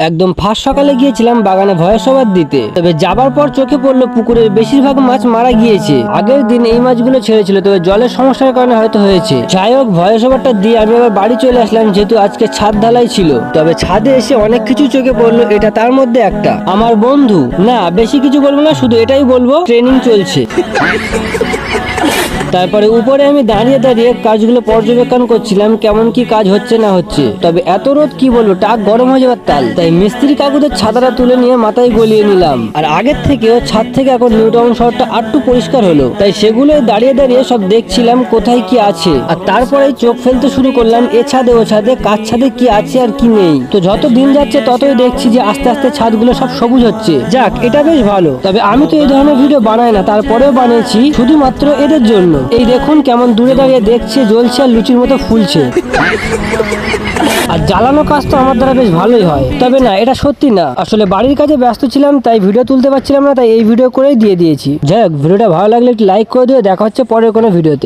একদম ফার্স্ট সকালে গিয়েছিলাম বাগানে ভয়েস ওভার দিতে। তবে যাবার পর চোখে পড়লো পুকুরের বেশিরভাগ মাছ মারা গিয়েছে। আগের দিন এই মাছগুলো ছেড়েছিল, তবে জলের সমস্যার কারণে হয়তো হয়েছে। যাই হোক, ভয়েস ওভারটা দিয়ে আমি আবার বাড়ি চলে আসলাম, যেহেতু আজকে ছাদ ঢালাই ছিল। তবে ছাদে এসে অনেক কিছু চোখে পড়লো, এটা তার মধ্যে একটা। আমার বন্ধু, না বেশি কিছু বলবো না, শুধু এটাই বলবো ট্রেনিং চলছে। তারপরে উপরে আমি দাঁড়িয়ে দাঁড়িয়ে কাজগুলো পর্যবেক্ষণ করছিলাম, কেমন কি কাজ হচ্ছে না হচ্ছে। তবে এত রোদ কি বলবো, টাক গরম হয়ে যাবার তাল। তাই মিস্ত্রি কাকুদের ছাতাটা তুলে নিয়ে মাথায় গলিয়ে নিলাম। আর আগের থেকেও ছাদ থেকে এখন নিউ টাউন শহরটা আরটু পরিষ্কার হলো, তাই সেগুলো দাঁড়িয়ে দাঁড়িয়ে সব দেখছিলাম কোথায় কি আছে। আর তারপরে চোখ ফেলতে শুরু করলাম এ ছাদে ও ছাদে, কাজ ছাদে কি আছে আর কি নেই। তো যত দিন যাচ্ছে ততই দেখছি যে আস্তে আস্তে ছাদগুলো সব সবুজ হচ্ছে। যাক, এটা বেশ ভালো। তবে আমি তো এই ধরনের ভিডিও বানাই না, তারপরেও বানিয়েছি শুধুমাত্র এদের জন্য। এই দেখুন কেমন দূরে দাঁড়িয়ে দেখছে, জ্বলছে আর লুচির মতো ফুলছে। আর জ্বালানো কাজ তো আমার দ্বারা বেশ ভালোই হয়। তবে না, এটা সত্যি না, আসলে বাড়ির কাজে ব্যস্ত ছিলাম তাই ভিডিও তুলতে পারছিলাম না, তাই এই ভিডিও করেই দিয়ে দিয়েছি। যাই হোক, ভিডিওটা ভালো লাগলে একটু লাইক করে দিও। দেখা হচ্ছে পরের কোনো ভিডিওতে।